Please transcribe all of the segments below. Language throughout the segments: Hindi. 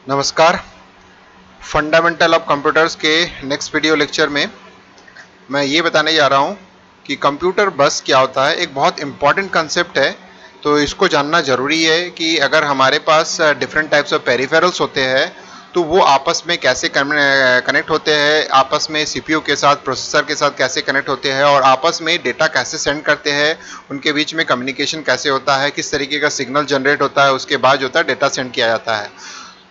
नमस्कार। फंडामेंटल ऑफ कंप्यूटर्स के नेक्स्ट वीडियो लेक्चर में मैं ये बताने जा रहा हूँ कि कंप्यूटर बस क्या होता है। एक बहुत इम्पॉर्टेंट कंसेप्ट है, तो इसको जानना ज़रूरी है कि अगर हमारे पास डिफरेंट टाइप्स ऑफ पेरिफेरल्स होते हैं तो वो आपस में कैसे कनेक्ट होते हैं, आपस में सीपीयू के साथ, प्रोसेसर के साथ कैसे कनेक्ट होते हैं और आपस में डेटा कैसे सेंड करते हैं, उनके बीच में कम्युनिकेशन कैसे होता है, किस तरीके का सिग्नल जनरेट होता है, उसके बाद जो होता है डेटा सेंड किया जाता है।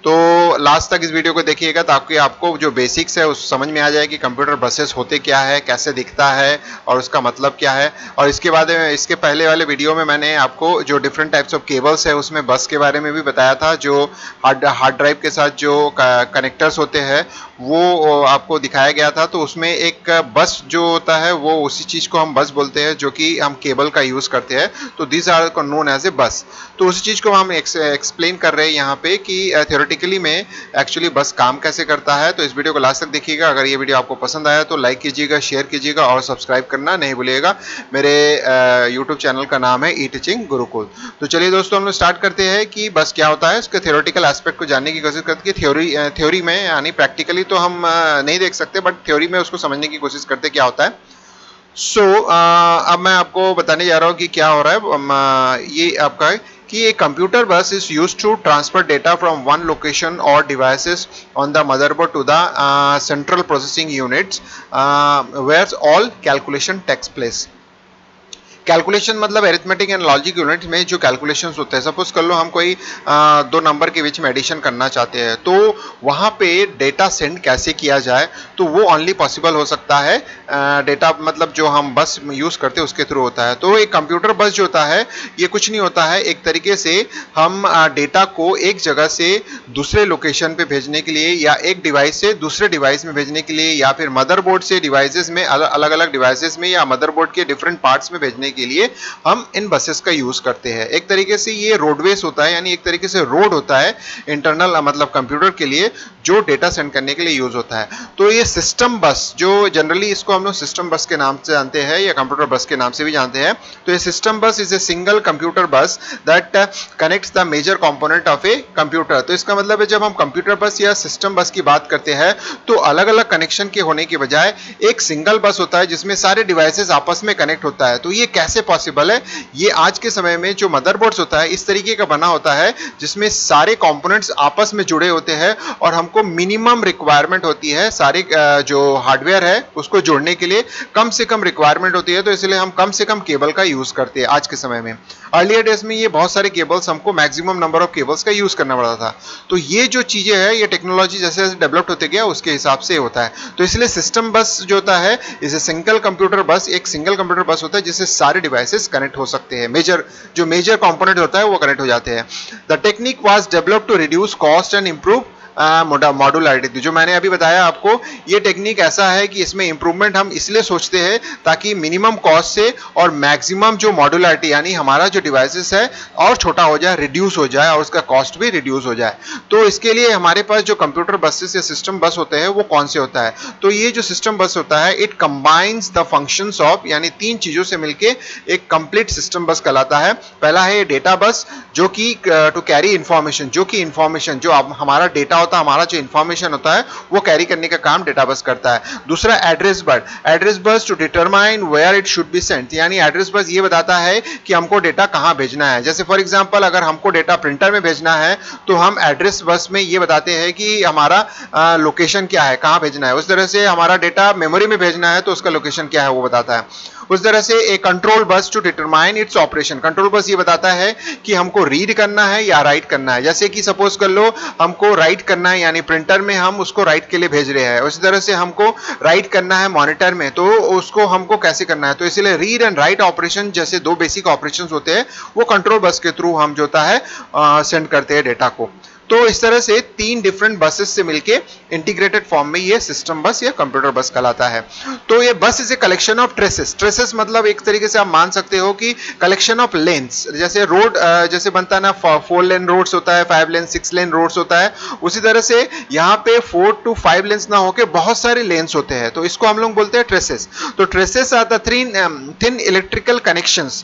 तो लास्ट तक इस वीडियो को देखिएगा ताकि आपको जो बेसिक्स है उस समझ में आ जाए कि कंप्यूटर बसेस होते क्या है, कैसे दिखता है और उसका मतलब क्या है। और इसके बाद इसके पहले वाले वीडियो में मैंने आपको जो डिफरेंट टाइप्स ऑफ केबल्स है उसमें बस के बारे में भी बताया था। जो हार्ड ड्राइव के साथ जो कनेक्टर्स होते हैं वो आपको दिखाया गया था। तो उसमें एक बस जो होता है वो उसी चीज़ को हम बस बोलते हैं जो कि हम केबल का यूज़ करते हैं। तो this are known as a bus. तो उसी चीज़ को हम एक्सप्लेन कर रहे हैं यहाँ पे कि थ्योरेटिकली में एक्चुअली बस काम कैसे करता है। तो इस वीडियो को लास्ट तक देखिएगा। अगर ये वीडियो आपको पसंद आया तो लाइक कीजिएगा, शेयर कीजिएगा और सब्सक्राइब करना नहीं भूलिएगा। मेरे यूट्यूब चैनल का नाम है ई टीचिंग गुरुकुल। तो चलिए दोस्तों, हम लोग स्टार्ट करते हैं कि बस क्या होता है। इसके थ्योरेटिकल एस्पेक्ट को जानने की कोशिश करते हैं। थ्योरी में यानी प्रैक्टिकली तो हम नहीं देख सकते, बट थ्योरी में उसको समझने की कोशिश करते क्या होता है। अब मैं आपको बताने जा रहा हूँ कि क्या हो रहा है। ये आपका है कि a computer bus is used to transfer data from one location or devices on the motherboard to the central processing units where all calculation takes place। Calculation मतलब एरिथमेटिक एंड लॉजिक यूनिट में जो कैलकुलेशंस होते हैं, सपोज कर लो हम कोई दो नंबर के बीच में एडिशन करना चाहते हैं तो वहाँ पे डेटा सेंड कैसे किया जाए, तो वो ओनली पॉसिबल हो सकता है डेटा मतलब जो हम बस यूज़ करते हैं उसके थ्रू होता है। तो एक कंप्यूटर बस जो होता है ये कुछ नहीं होता है, एक तरीके से हम डेटा को एक जगह से दूसरे लोकेशन पे भेजने के लिए या एक डिवाइस से दूसरे डिवाइस में भेजने के लिए या फिर मदरबोर्ड से डिवाइसेस में अलग अलग डिवाइसेस में या मदरबोर्ड के डिफरेंट पार्ट्स में भेजने के लिए हम इन बसेस का यूज करते हैं। एक तरीके से ये रोडवेज होता है, यानी एक तरीके से रोड होता है इंटरनल मतलब कंप्यूटर के लिए जो डेटा सेंड करने के लिए यूज होता है। तो ये सिस्टम बस जो जनरली इसको हम लोग सिस्टम बस के नाम से जानते हैं या कंप्यूटर बस के नाम से भी जानते हैं। तो ये system bus is a single computer bus that connects the major component of a computer. तो इसका मतलब है जब हम कंप्यूटर बस या सिस्टम बस की बात करते हैं तो अलग अलग कनेक्शन के होने के बजाय एक सिंगल बस होता है जिसमें सारे डिवाइसेस आपस में कनेक्ट होता है। तो ये कैसे पॉसिबल है? ये आज के समय में जो मदरबोर्ड्स होता है इस तरीके का बना होता है जिसमें सारे कंपोनेंट्स आपस में जुड़े होते हैं और हमको मिनिमम रिक्वायरमेंट होती है सारे जो हार्डवेयर है उसको जोड़ने के लिए कम से कम रिक्वायरमेंट होती है। तो इसलिए हम कम से कम केबल का यूज करते हैं आज के समय में। अर्लियर डेज में ये बहुत सारे केबल्स हमको मैक्सिमम नंबर ऑफ केबल्स का यूज करना पड़ता था। तो ये जो चीजें है ये टेक्नोलॉजी जैसे जैसे डेवलप होते गया उसके हिसाब से होता है। तो इसलिए सिस्टम बस जो होता है इज ए सिंगल कंप्यूटर बस, एक सिंगल कंप्यूटर बस होता है जिससे सारे डिवाइसेस कनेक्ट हो सकते हैं। जो मेजर कंपोनेंट होता है वो कनेक्ट हो जाते हैं। The technique was developed to reduce cost and improve modularity. जो मैंने अभी बताया आपको, ये टेक्निक ऐसा है कि इसमें इंप्रूवमेंट हम इसलिए सोचते हैं ताकि मिनिमम कॉस्ट से और मैक्सिमम जो मॉड्यूलरिटी यानी हमारा जो डिवाइसेस है और छोटा हो जाए, रिड्यूस हो जाए और उसका कॉस्ट भी रिड्यूस हो जाए। तो इसके लिए हमारे पास जो कंप्यूटर बसेस या सिस्टम बस होते हैं वो कौन से होता है? तो ये जो सिस्टम बस होता है it combines the functions of, यानी तीन चीजों से मिलके एक कंप्लीट सिस्टम बस कहलाता है। पहला है डेटा बस जो कि टू कैरी इंफॉर्मेशन, जो कि इंफॉर्मेशन जो हमारा डेटा होता है, हमारा जो इंफॉर्मेशन होता है वो कैरी करने का काम डेटा बस करता है। दूसरा address bus to determine where it should be sent, यानी एड्रेस बस ये बताता है कि हमको डेटा कहां भेजना है। जैसे फॉर एग्जांपल अगर हमको डेटा प्रिंटर में भेजना है तो हम एड्रेस बस में ये बताते हैं कि हमारा लोकेशन क्या है, कहां भेजना है। उस तरह से हमारा डेटा मेमोरी में भेजना है तो उसका लोकेशन क्या है वो बताता है। उस तरह से एक control bus to determine its operation, control bus ये बताता है कि हमको रीड करना है या राइट करना है। जैसे कि सपोज कर लो हमको राइट करना है, यानी प्रिंटर में हम उसको राइट के लिए भेज रहे हैं। उसी तरह से हमको राइट करना है मॉनिटर में, तो उसको हमको कैसे करना है। तो इसलिए रीड एंड राइट ऑपरेशन जैसे दो बेसिक ऑपरेशंस होते हैं वो कंट्रोल बस के थ्रू हम जो होता है सेंड करते हैं डेटा को। तो इस तरह से तीन डिफरेंट बसेस से मिलके इंटीग्रेटेड फॉर्म में ये सिस्टम बस या कंप्यूटर बस कहलाता है। तो ये बस is a collection of traces मतलब एक तरीके से आप मान सकते हो कि कलेक्शन ऑफ लेन्स। जैसे रोड जैसे बनता है ना, 4 लेन रोड्स होता है, 5 लेन 6 लेन रोड्स होता है, उसी तरह से यहाँ पे 4 to 5 लेन्स ना होके बहुत सारे लेन्स होते हैं। तो इसको हम लोग बोलते हैं ट्रेसेस। तो traces are the thin electrical connections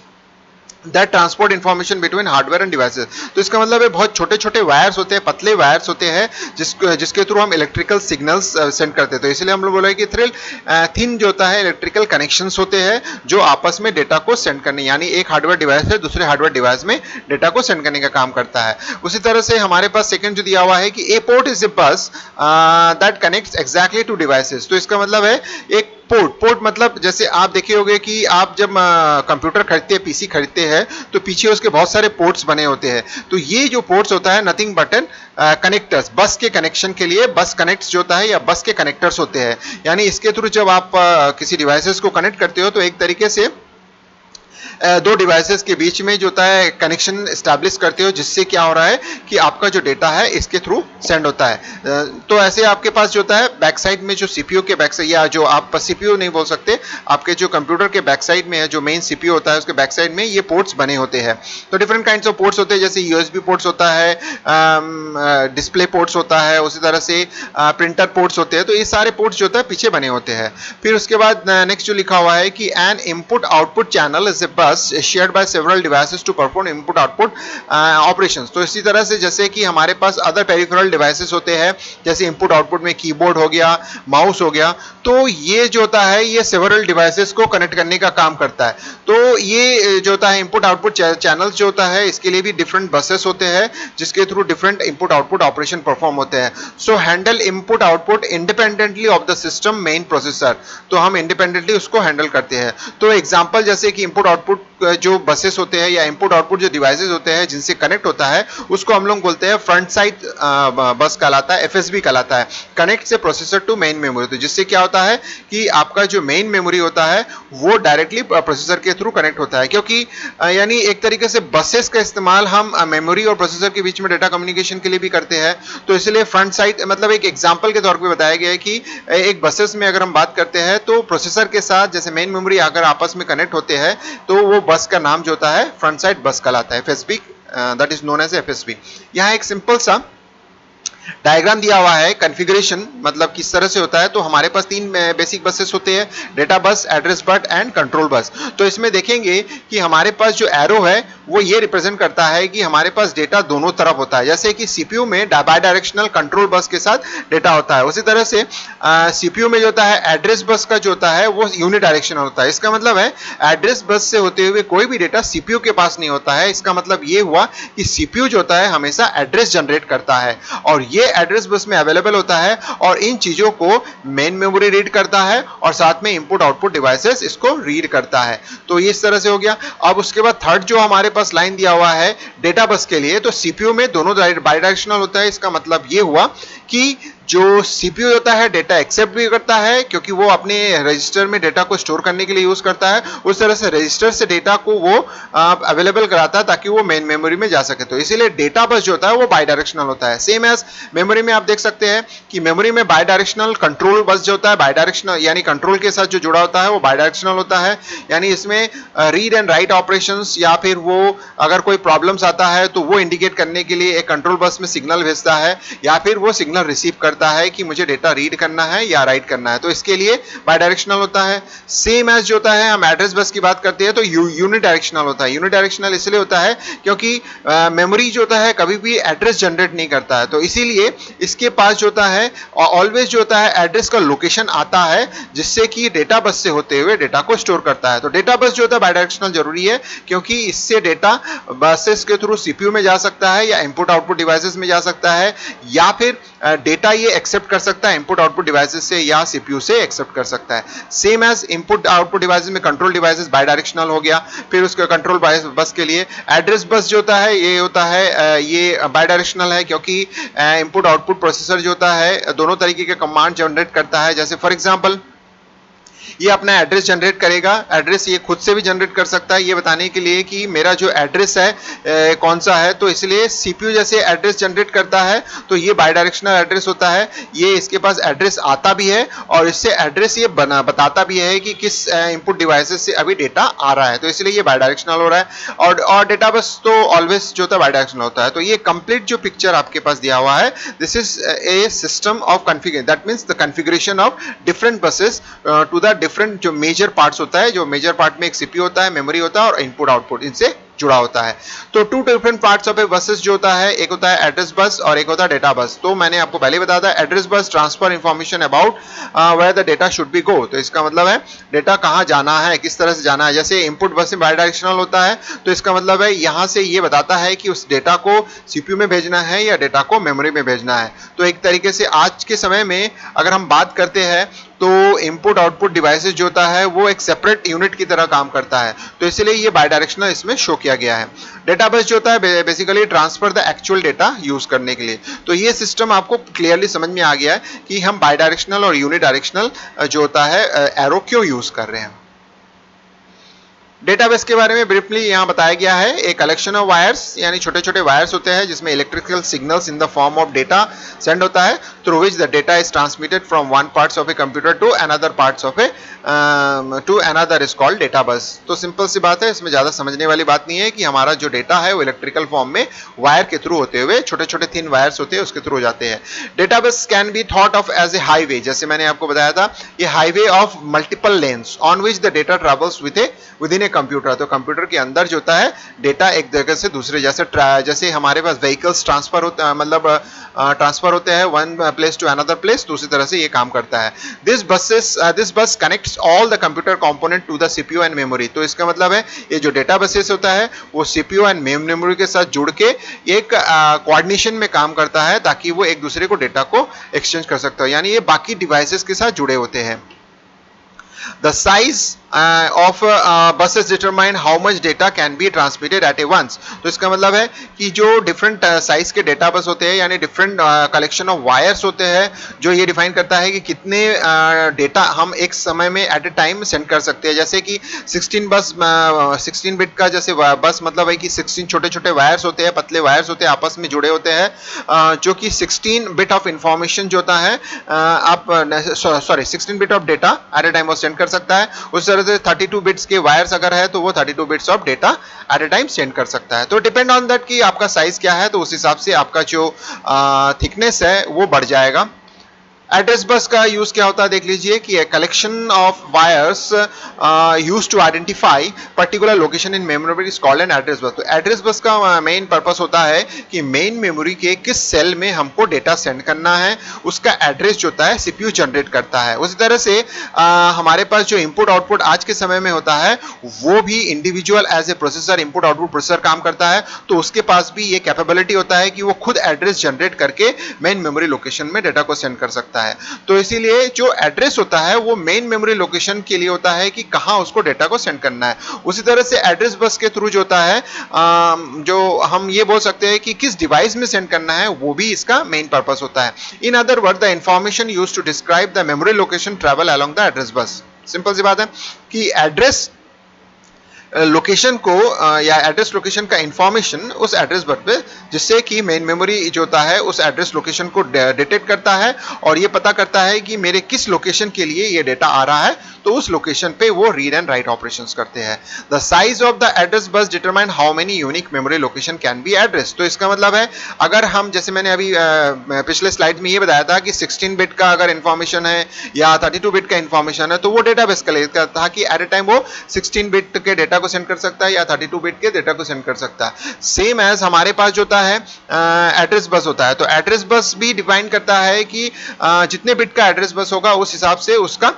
that transport information between hardware and devices. तो इसका मतलब है बहुत छोटे छोटे वायर्स होते हैं, पतले वायर्स होते हैं जिसके थ्रू हम इलेक्ट्रिकल सिग्नल्स सेंड करते हैं। तो इसलिए हम लोग बोला कि थिन जो होता है इलेक्ट्रिकल कनेक्शंस होते हैं जो आपस में डेटा को सेंड करने, यानी एक हार्डवेयर डिवाइस है दूसरे हार्डवेयर डिवाइस में डेटा को सेंड करने का काम करता है। उसी तरह से हमारे पास सेकंड जो दिया हुआ है कि ए port is a bus that connects exactly two devices. तो इसका मतलब है एक पोर्ट मतलब जैसे आप देखे होंगे कि आप जब कंप्यूटर खरीदते हैं, पीसी खरीदते हैं, तो पीछे उसके बहुत सारे पोर्ट्स बने होते हैं। तो ये जो पोर्ट्स होता है नथिंग बट एन कनेक्टर्स, बस के कनेक्शन के लिए बस कनेक्ट्स जो होता है या बस के कनेक्टर्स होते हैं। यानी इसके थ्रू जब आप किसी डिवाइसेस को कनेक्ट करते हो तो एक तरीके से दो डिवाइसेस के बीच में जो होता है कनेक्शन एस्टैब्लिश करते हो, जिससे क्या हो रहा है कि आपका जो डेटा है इसके थ्रू सेंड होता है। तो ऐसे आपके पास जो होता है बैक साइड में जो सीपीयू के बैक साइड, या जो आप सीपीयू नहीं बोल सकते, आपके जो कंप्यूटर के बैक साइड में है, जो मेन सीपीयू होता है उसके बैक साइड में ये पोर्ट्स बने होते हैं। तो डिफरेंट काइंड्स ऑफ पोर्ट्स होते हैं, जैसे यूएसबी पोर्ट्स होता है, डिस्प्ले पोर्ट्स होता है, उसी तरह से प्रिंटर पोर्ट्स होते हैं। तो ये सारे पोर्ट्स जो होता है पीछे बने होते हैं। फिर उसके बाद नेक्स्ट जो लिखा हुआ है कि an input output channel is a bus shared by several devices to perform input output operations. तो इसी तरह से जैसे कि हमारे पास अदर पेरिफेरल डिवाइसेस होते हैं, जैसे इनपुट आउटपुट में कीबोर्ड हो गया, माउस हो गया, तो ये जो होता है ये सेवरल डिवाइसेस को कनेक्ट करने का काम करता है। तो ये जो होता है इनपुट आउटपुट चैनल्स जो होता है इसके लिए भी डिफरेंट बसेस होते हैं जिसके through different input output operation perform होते हैं। So handle input output independently of the system main processor. तो हम इंडिपेंडेंटली उसको हैंडल करते हैं। तो एग्जांपल जैसे कि इनपुट आउटपुट जो बसेस होते हैं या इनपुट आउटपुट जो डिवाइसेस होते हैं जिनसे कनेक्ट होता है उसको हम लोग बोलते हैं फ्रंट साइड बस कहलाता है, एफएसबी कहलाता है, कनेक्ट से प्रोसेसर टू मेन मेमोरी। तो जिससे क्या होता है कि आपका जो मेन मेमोरी होता है वो डायरेक्टली प्रोसेसर के थ्रू कनेक्ट होता है, क्योंकि यानी एक तरीके से बसेस का इस्तेमाल हम मेमोरी और प्रोसेसर के बीच में डेटा कम्युनिकेशन के लिए भी करते हैं। तो इसलिए फ्रंट साइड मतलब एक एग्जांपल के तौर पे बताया गया है कि एक बसेस में अगर हम बात करते हैं तो प्रोसेसर के साथ जैसे मेन मेमोरी अगर आपस में कनेक्ट होते हैं तो वो बस का नाम जो होता है फ्रंट साइड बस कहलाता है, FSB, that is known as FSB. यहाँ एक सिंपल सा डायग्राम दिया हुआ है, कॉन्फ़िगरेशन मतलब किस तरह से होता है। तो हमारे पास तीन बेसिक बसेस होते हैं, data bus, address bus and control bus. तो इसमें देखेंगे कि हमारे पास जो एरो है वो ये रिप्रेजेंट करता है कि हमारे पास डेटा दोनों तरफ होता है। जैसे कि सीपीयू में बाय डायरेक्शनल कंट्रोल बस के साथ डेटा होता है, उसी तरह से सीपीयू में जो होता है एड्रेस बस का जो होता है वो यूनिडायरेक्शनल होता है। इसका मतलब है एड्रेस बस से होते हुए कोई भी डेटा सीपीयू के पास नहीं होता है। इसका मतलब ये हुआ कि सीपीयू जो होता है हमेशा एड्रेस जनरेट करता है और ये एड्रेस बस में अवेलेबल होता है और इन चीजों को मेन मेमोरी रीड करता है और साथ में इनपुट आउटपुट डिवाइसेस इसको रीड करता है। तो ये इस तरह से हो गया। अब उसके बाद थर्ड जो हमारे पास लाइन दिया हुआ है डेटा बस के लिए, तो सीपीयू में दोनों बाइडायरेक्शनल होता है। इसका मतलब ये हुआ कि जो सीपीयू होता है डेटा एक्सेप्ट भी करता है क्योंकि वो अपने रजिस्टर में डेटा को स्टोर करने के लिए यूज करता है, उस तरह से रजिस्टर से डेटा को वो अवेलेबल कराता है ताकि वो मेन मेमोरी में जा सके। तो इसीलिए डेटा बस जो होता है वो बाइडायरेक्शनल होता है। सेम एज मेमोरी में आप देख सकते हैं कि मेमोरी में बाइडायरेक्शनल कंट्रोल बस जो होता है, बाइडायरेक्शनल यानी कंट्रोल के साथ जो जुड़ा होता है वो बाइडायरेक्शनल होता है। यानी इसमें रीड एंड राइट ऑपरेशंस या फिर वो अगर कोई प्रॉब्लम्स आता है तो वो इंडिकेट करने के लिए एक कंट्रोल बस में सिग्नल भेजता है या फिर वो सिग्नल रिसीव करता है कि मुझे डेटा रीड करना है या राइट करना है। तो इसके लिए बाइडायरेक्शनल होता है। सेम एज जो होता है हम एड्रेस बस की बात करते हैं तो यूनिडायरेक्शनल होता है। यूनिडायरेक्शनल इसलिए होता है क्योंकि मेमोरी जो होता है कभी भी एड्रेस जनरेट नहीं करता है, तो इसीलिए इसके पास जो होता है ऑलवेज जो होता है एड्रेस का लोकेशन आता है जिससे कि डेटा बस से होते हुए डेटा को स्टोर करता है। तो डेटा बस जो होता है बाइडायरेक्शनल जरूरी है क्योंकि इससे डेटा बसेस के थ्रू सीपीयू में जा सकता है या इनपुट आउटपुट डिवाइसेस में जा सकता है या फिर डेटा ये एक्सेप्ट कर सकता है इनपुट आउटपुट डिवाइसेस से या सीपीयू से एक्सेप्ट कर सकता है। Same as input output devices में कंट्रोल डिवाइसेस बाइडायरेक्शनल हो गया। फिर उसके कंट्रोल बस के लिए एड्रेस बस जो होता है ये बाइडायरेक्शनल है क्योंकि इनपुट आउटपुट प्रोसेसर जो होता है दोनों तरीके के कमांड जनरेट करता है। जैसे फॉर एग्जांपल ये अपना एड्रेस जनरेट करेगा, एड्रेस ये खुद से भी जनरेट कर सकता है ये बताने के लिए कि मेरा जो एड्रेस है कौन सा है। तो इसलिए सीपीयू जैसे एड्रेस जनरेट करता है तो ये बाइडायरेक्शनल एड्रेस होता है, ये इसके पास एड्रेस आता भी है और इससे एड्रेस ये बताता भी है कि किस इनपुट डिवाइसेस से अभी डेटा आ रहा है। तो इसलिए ये बाइडायरेक्शनल हो रहा है और डेटा बस तो ऑलवेज जो होता है बाइडायरेक्शनल होता है। तो ये कंप्लीट जो पिक्चर आपके पास दिया हुआ है this is a system of configuration, that means the configuration of different buses to the different जो मेजर पार्ट्स होता है। जो मेजर पार्ट में एक सीपीयू होता है, मेमोरी होता है और इनपुट आउटपुट, इनसे जुड़ा होता है। तो two different parts of a buses जो होता है, एक होता है एड्रेस बस और एक होता है डेटा बस। तो मैंने आपको पहले बताया था address bus transfer information about where the data should be go. तो इसका मतलब है डेटा कहाँ जाना है, किस तरह से जाना है। जैसे इनपुट बस में बाई डायरेक्शनल होता है, तो इसका मतलब है यहाँ से ये बताता है कि उस डेटा को सीपीयू में भेजना है या डेटा को मेमोरी में भेजना है। तो एक तरीके से आज के समय में अगर हम बात करते हैं तो इनपुट आउटपुट डिवाइसेस जो होता है वो एक सेपरेट यूनिट की तरह काम करता है, तो इसलिए ये बाई डायरेक्शनल इसमें शो किया गया है। डेटाबेस जो होता है basically transfer the actual data use करने के लिए। तो ये सिस्टम आपको क्लियरली समझ में आ गया है कि हम बाई डायरेक्शनल और यूनिडायरेक्शनल जो होता है एरो क्यों यूज कर रहे हैं। डेटाबेस के बारे में ब्रीफली यहाँ बताया गया है। एक कलेक्शन ऑफ वायर्स, यानी छोटे छोटे वायर्स होते हैं जिसमें electrical signals in the form of data send होता है, through which the data is transmitted from one parts of a computer to another parts of a to another is called data bus. तो सिंपल सी बात है, इसमें ज़्यादा समझने वाली बात नहीं है कि हमारा जो डेटा है वो इलेक्ट्रिकल फॉर्म में वायर के थ्रू होते हुए, छोटे छोटे थिन वायर्स होते हैं उसके थ्रू जाते हैं। Data bus can be thought of as a highway, जैसे मैंने आपको बताया था ये highway of multiple lanes on which the data travels within a computer. तो कंप्यूटर के अंदर जो होता है डेटा एक जगह से दूसरे, जैसे हमारे पास व्हीकल्स ट्रांसफर होता है, मतलब ट्रांसफर होते हैं one place to another place, तो उसी तरह से ये काम करता है। This bus connects all the computer component to the CPU and memory. तो इसका मतलब है ये जो डेटा बसेस होता है वो सीपीयू एंड मेमोरी के साथ जुड़ के एक कोऑर्डिनेशन में काम करता है ताकि वो एक दूसरे को डेटा को एक्सचेंज कर सकता है, यानी ये बाकी डिवाइसेस के साथ जुड़े होते हैं। The size of buses determine how much data can be transmitted at a once। तो इसका मतलब है कि जो डिफरेंट साइज के डेटा बस होते हैं, यानी डिफरेंट कलेक्शन ऑफ वायर्स होते हैं, जो ये डिफाइन करता है कि कितने डेटा हम एक समय में एट ए टाइम सेंड कर सकते हैं। जैसे कि 16 बिट का जैसे बस मतलब है कि 16 छोटे छोटे वायर्स होते हैं, पतले वायर्स होते हैं, आपस में जुड़े होते हैं, जो कि 16 बिट ऑफ इंफॉर्मेशन जो होता है आप 16 bit of data eight A time वो सेंड कर सकता है। उस तरह से 32 बिट्स के वायर्स अगर है तो वो 32 bits of data eight A time send कर सकता है। तो डिपेंड ऑन दैट कि आपका साइज क्या है, तो उस हिसाब से आपका जो थिकनेस है वो बढ़ जाएगा। एड्रेस बस का यूज क्या होता है देख लीजिए कि collection of wires use to identify particular location in memory is called an address bus. तो एड्रेस बस का मेन पर्पस होता है कि मेन मेमोरी के किस सेल में हमको डेटा सेंड करना है, उसका एड्रेस जो होता है सीपीयू जनरेट करता है। उसी तरह से हमारे पास जो इनपुट आउटपुट आज के समय में होता है वो भी individual as a processor, input output processor काम करता है, तो उसके पास भी ये कैपेबिलिटी होता है कि वो खुद एड्रेस जनरेट करके मेन मेमोरी लोकेशन में डेटा को सेंड कर सकता है। तो इसीलिए जो एड्रेस होता है वो मेन मेमोरी लोकेशन के लिए होता है कि कहां उसको डेटा को सेंड करना है। उसी तरह से एड्रेस बस के थ्रू जो होता है जो हम ये बोल सकते हैं कि किस डिवाइस में सेंड करना है, वो भी इसका मेन पर्पस होता है। In other word the information used to describe the memory location travel along the address bus. Simple सी बात है कि एड्रेस लोकेशन को या एड्रेस लोकेशन का इंफॉर्मेशन उस एड्रेस बस पे, जिससे कि मेन मेमोरी जो होता है उस एड्रेस लोकेशन को डिटेक्ट करता है और ये पता करता है कि मेरे किस लोकेशन के लिए ये डेटा आ रहा है, तो उस लोकेशन पे वो रीड एंड राइट ऑपरेशंस करते हैं। The size of the address बस determine how many unique memory location can be address. तो इसका मतलब है अगर हम, जैसे मैंने अभी पिछले स्लाइड में ये बताया था कि 16 बिट का अगर इंफॉर्मेशन है या 32 बिट का इंफॉर्मेशन है, तो वो डेटाबेस कलेक्ट करता है कि एट ए टाइम वो 16 बिट के डेटा को सेंड कर सकता है या 32 बिट के डेटा को सेंड कर सकता है। सेम एज हमारे पास जो होता है एड्रेस बस होता है, तो एड्रेस बस भी डिफाइन करता है कि जितने बिट का एड्रेस बस होगा उस हिसाब से उसका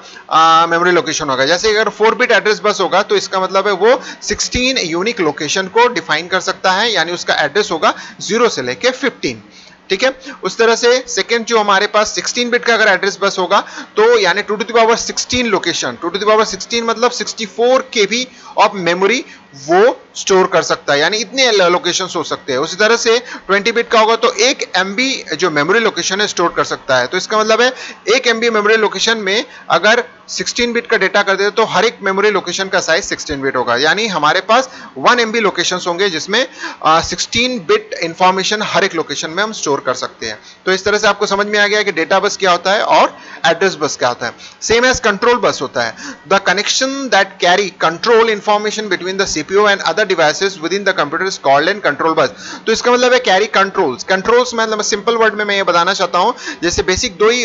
मेमोरी लोकेशन होगा। जैसे अगर 4 बिट एड्रेस बस होगा तो इसका मतलब है वो 16 यूनिक लोकेशन को डिफाइन कर सकता है, यानी उसका एड्रेस होगा 0 से लेके 15। ठीक है, उस तरह से सेकंड जो हमारे पास 16 बिट का अगर एड्रेस बस होगा तो यानी 2 to the power 16 location, 2 to the power 16 मतलब 64 KB ऑफ मेमोरी वो स्टोर कर सकता है, यानी इतने लोकेशन हो सकते हैं। उसी तरह से 20 बिट का होगा तो 1 MB जो मेमोरी लोकेशन है स्टोर कर सकता है। तो इसका मतलब है 1 MB मेमोरी लोकेशन में अगर 16 बिट का डेटा कर दे तो हर एक मेमोरी लोकेशन का साइज 16 बिट होगा, यानी हमारे पास 1 MB लोकेशंस होंगे जिसमें 16 बिट इंफॉर्मेशन हर एक लोकेशन में हम स्टोर कर सकते हैं। तो इस तरह से आपको समझ में आ गया कि डेटा बस क्या होता है और एड्रेस बस क्या होता है। सेम एज कंट्रोल बस होता है, the connection that carry control information between the CPU and other devices with in the computer is called N control bus. तो इसका मतलब है कैरी कंट्रोल्स। कंट्रोल्स मतलब सिंपल वर्ड में मैं ये बताना चाहता हूं, जैसे बेसिक दो ही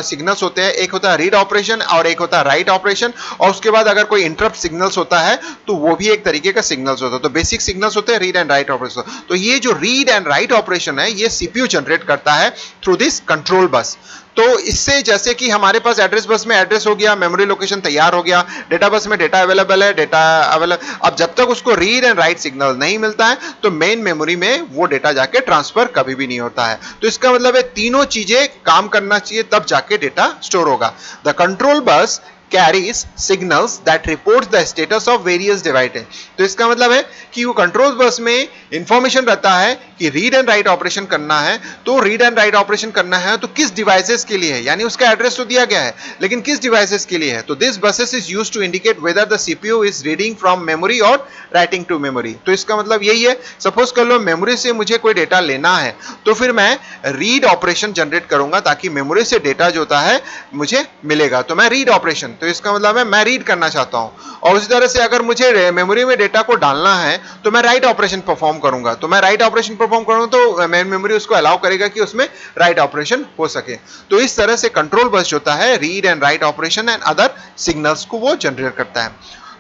सिग्नल्स होते हैं, एक होता है रीड ऑपरेशन और एक होता है राइट ऑपरेशन, और उसके बाद अगर कोई इंटरप्ट सिग्नल्स होता है तो वो भी एक तरीके का सिग्नल्स होता है। तो बेसिक सिग्नल्स होते हैं रीड एंड राइट ऑपरेशन। तो ये जो रीड एंड राइट ऑपरेशन है ये सीपीयू जनरेट करता है थ्रू दिस कंट्रोल बस। तो इससे जैसे कि हमारे पास एड्रेस बस में एड्रेस हो गया, मेमोरी लोकेशन तैयार हो गया, डेटा बस में डेटा अवेलेबल है, डेटा अवेलेबल। अब जब तक उसको रीड एंड राइट सिग्नल नहीं मिलता है तो मेन मेमोरी में वो डेटा जाके ट्रांसफर कभी भी नहीं होता है। तो इसका मतलब है तीनों चीजें काम करना चाहिए तब जाके डेटा स्टोर होगा। The control bus carries signals that reports the status of various devices। तो इसका मतलब है कि वो कंट्रोल बस में इंफॉर्मेशन रहता है कि रीड एंड राइट ऑपरेशन करना है, तो रीड एंड राइट ऑपरेशन करना है तो किस डिवाइसेस के लिए है, यानी उसका एड्रेस तो दिया गया है लेकिन किस डिवाइसेस के लिए है। तो this buses is used to indicate whether the CPU is reading from memory और राइटिंग टू मेमोरी। तो इसका मतलब यही है, सपोज कर लो मेमोरी से मुझे कोई डेटा लेना है तो फिर मैं रीड ऑपरेशन जनरेट करूंगा ताकि मेमोरी से डेटा जो होता है मुझे मिलेगा, तो मैं रीड ऑपरेशन, तो इसका मतलब है मैं रीड करना चाहता हूं। और उसी तरह से अगर मुझे मेमोरी में डेटा को डालना है तो मैं राइट ऑपरेशन परफॉर्म करूंगा, तो मैं राइट ऑपरेशन परफॉर्म करूंगा तो मेमोरी उसको अलाउ करेगा कि उसमें राइट ऑपरेशन हो सके। तो इस तरह से कंट्रोल बस होता है read and write operation and other signals को वो जनरेट करता है।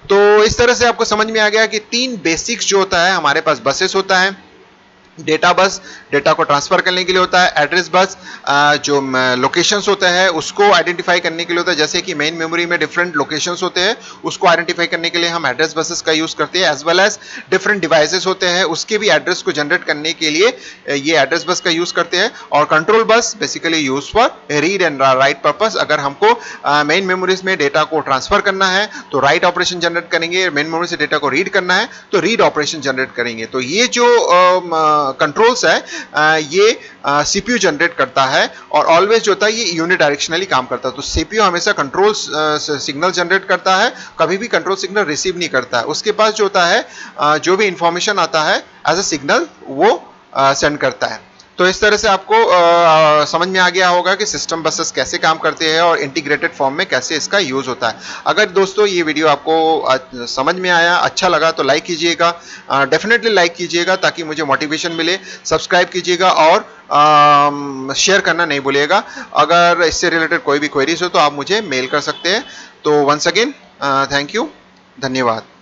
तो इस तरह से आपको समझ में आ गया कि तीन बेसिक्स जो होता है हमारे पास बसेस होता है। डेटा बस डेटा को ट्रांसफर करने के लिए होता है, एड्रेस बस जो लोकेशंस होते हैं उसको आइडेंटिफाई करने के लिए होता है, जैसे कि मेन मेमोरी में डिफरेंट लोकेशंस होते हैं उसको आइडेंटिफाई करने के लिए हम एड्रेस बसेस का यूज करते हैं, as well as different devices होते हैं उसके भी एड्रेस को जनरेट करने के लिए ये एड्रेस बस का यूज करते हैं। और control bus basically use for read and right purpose. अगर हमको मेन मेमोरीज में डेटा को ट्रांसफर करना है तो राइट ऑपरेशन जनरेट करेंगे, मेन मेमोरी से डेटा को रीड करना है तो रीड ऑपरेशन जनरेट करेंगे। तो ये जो कंट्रोल्स है ये सीपीयू जनरेट करता है और ऑलवेज जो होता है ये यूनिडायरेक्शनली काम करता है। तो सीपीयू हमेशा कंट्रोल सिग्नल जनरेट करता है, कभी भी कंट्रोल सिग्नल रिसीव नहीं करता है। उसके पास जो होता है जो भी इंफॉर्मेशन आता है एज अ सिग्नल वो सेंड करता है। तो इस तरह से आपको समझ में आ गया होगा कि सिस्टम बसेस कैसे काम करते हैं और इंटीग्रेटेड फॉर्म में कैसे इसका यूज होता है। अगर दोस्तों ये वीडियो आपको समझ में आया, अच्छा लगा तो लाइक कीजिएगा, डेफिनेटली लाइक कीजिएगा ताकि मुझे मोटिवेशन मिले, सब्सक्राइब कीजिएगा और शेयर करना नहीं भूलिएगा। अगर इससे रिलेटेड कोई भी क्वेरीज हो तो आप मुझे मेल कर सकते हैं। तो वंस अगेन थैंक यू, धन्यवाद।